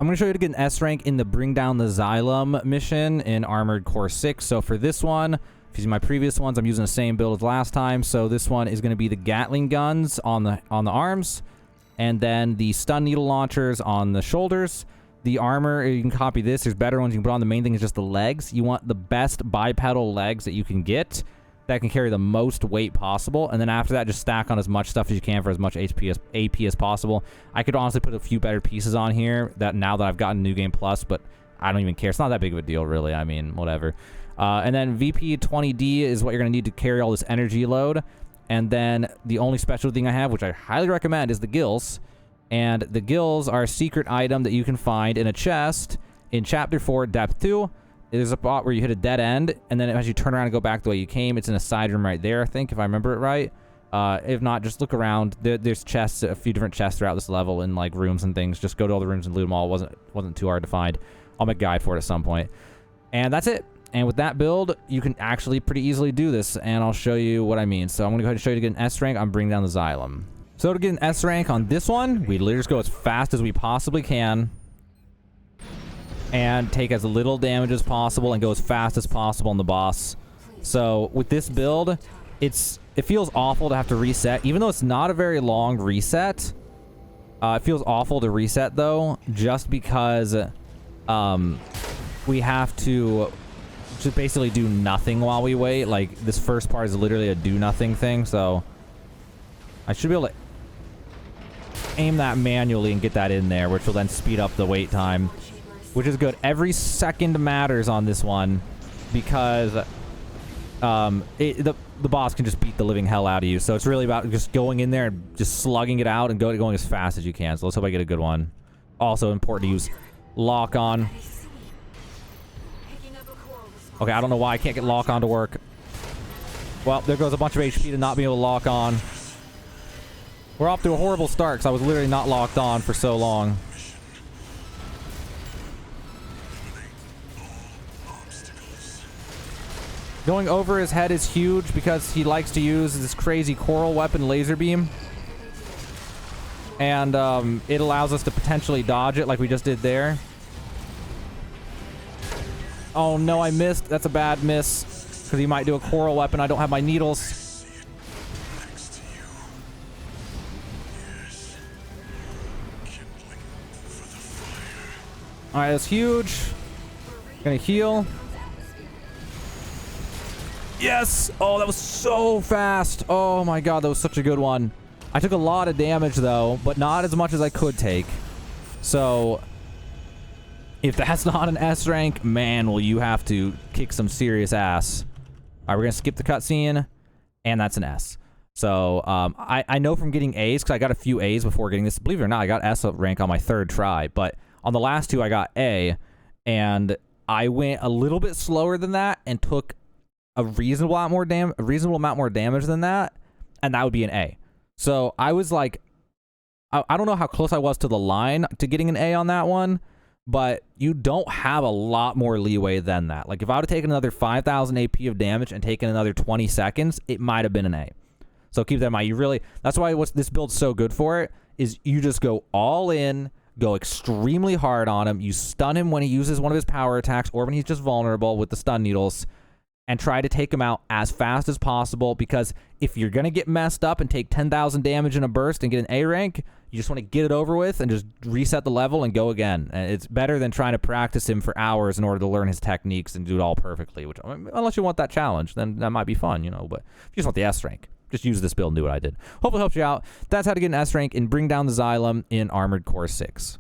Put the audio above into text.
I'm going to show you to get an S rank in the Bring Down the Xylem mission in Armored Core 6. So for this one, if you see my previous ones, I'm using the same build as last time. So this one is going to be the Gatling guns on the arms, and then the stun needle launchers on the shoulders. The armor, you can copy this. There's better ones you can put on. The main thing is just the legs. You want the best bipedal legs that you can get that can carry the most weight possible, and then after that, just stack on as much stuff as you can for as much AP as possible. I could honestly put a few better pieces on here that now that I've gotten New Game Plus, but I don't even care. It's not that big of a deal, really. I mean, whatever. And then VP20D is what you're going to need to carry all this energy load. And then the only special thing I have, which I highly recommend, is the gills. And the gills are a secret item that you can find in a chest in Chapter 4, Depth 2. There's a spot where you hit a dead end, and then as you turn around and go back the way you came, it's in a side room right there, I think, if I remember it right. If not, just look around. There's chests, a few different chests throughout this level in like rooms and things. Just go to all the rooms and loot them all. It wasn't too hard to find. I'll make a guide for it at some point. And that's it. And with that build, you can actually pretty easily do this, and I'll show you what I mean. So I'm going to go ahead and show you to get an S rank on Bring Down the Xylem. So to get an S rank on this one, we literally just go as fast as we possibly can and take as little damage as possible and go as fast as possible on the boss. So with this build, it feels awful to have to reset, even though it's not a very long reset. It feels awful to reset though, just because we have to just basically do nothing while we wait. Like this first part is literally a do nothing thing, so I should be able to aim that manually and get that in there, which will then speed up the wait time, which is good. Every second matters on this one because the boss can just beat the living hell out of you. So it's really about just going in there and just slugging it out and going as fast as you can. So let's hope I get a good one. Also important to use lock on. Okay, I don't know why I can't get lock on to work. Well, there goes a bunch of HP to not be able to lock on. We're off to a horrible start because I was literally not locked on for so long. Going over his head is huge because he likes to use this crazy coral weapon, laser beam. And it allows us to potentially dodge it like we just did there. Oh no, I missed. That's a bad miss because he might do a coral weapon. I don't have my needles. Alright, that's huge. Gonna heal. Yes! Oh, that was so fast. Oh my god, that was such a good one. I took a lot of damage though, but not as much as I could take. So if that's not an S rank, man, will you have to kick some serious ass. Alright, we're gonna skip the cutscene, and that's an S. So I know from getting A's, because I got a few A's before getting this. Believe it or not, I got S rank on my third try, but on the last two I got A, and I went a little bit slower than that and took a reasonable amount more damage than that, and that would be an A. So I was like, I don't know how close I was to the line to getting an A on that one, but you don't have a lot more leeway than that. Like if I would have taken another 5,000 AP of damage and taken another 20 seconds, it might have been an A. So keep that in mind. You really, that's why this build's so good for it, is you just go all in, go extremely hard on him. You stun him when he uses one of his power attacks or when he's just vulnerable with the stun needles, and try to take him out as fast as possible, because if you're going to get messed up and take 10,000 damage in a burst and get an A rank, you just want to get it over with and just reset the level and go again. And it's better than trying to practice him for hours in order to learn his techniques and do it all perfectly, which, unless you want that challenge, then that might be fun, you know, but if you just want the S rank, just use this build and do what I did. Hopefully it helps you out. That's how to get an S rank in Bring Down the Xylem in Armored Core 6.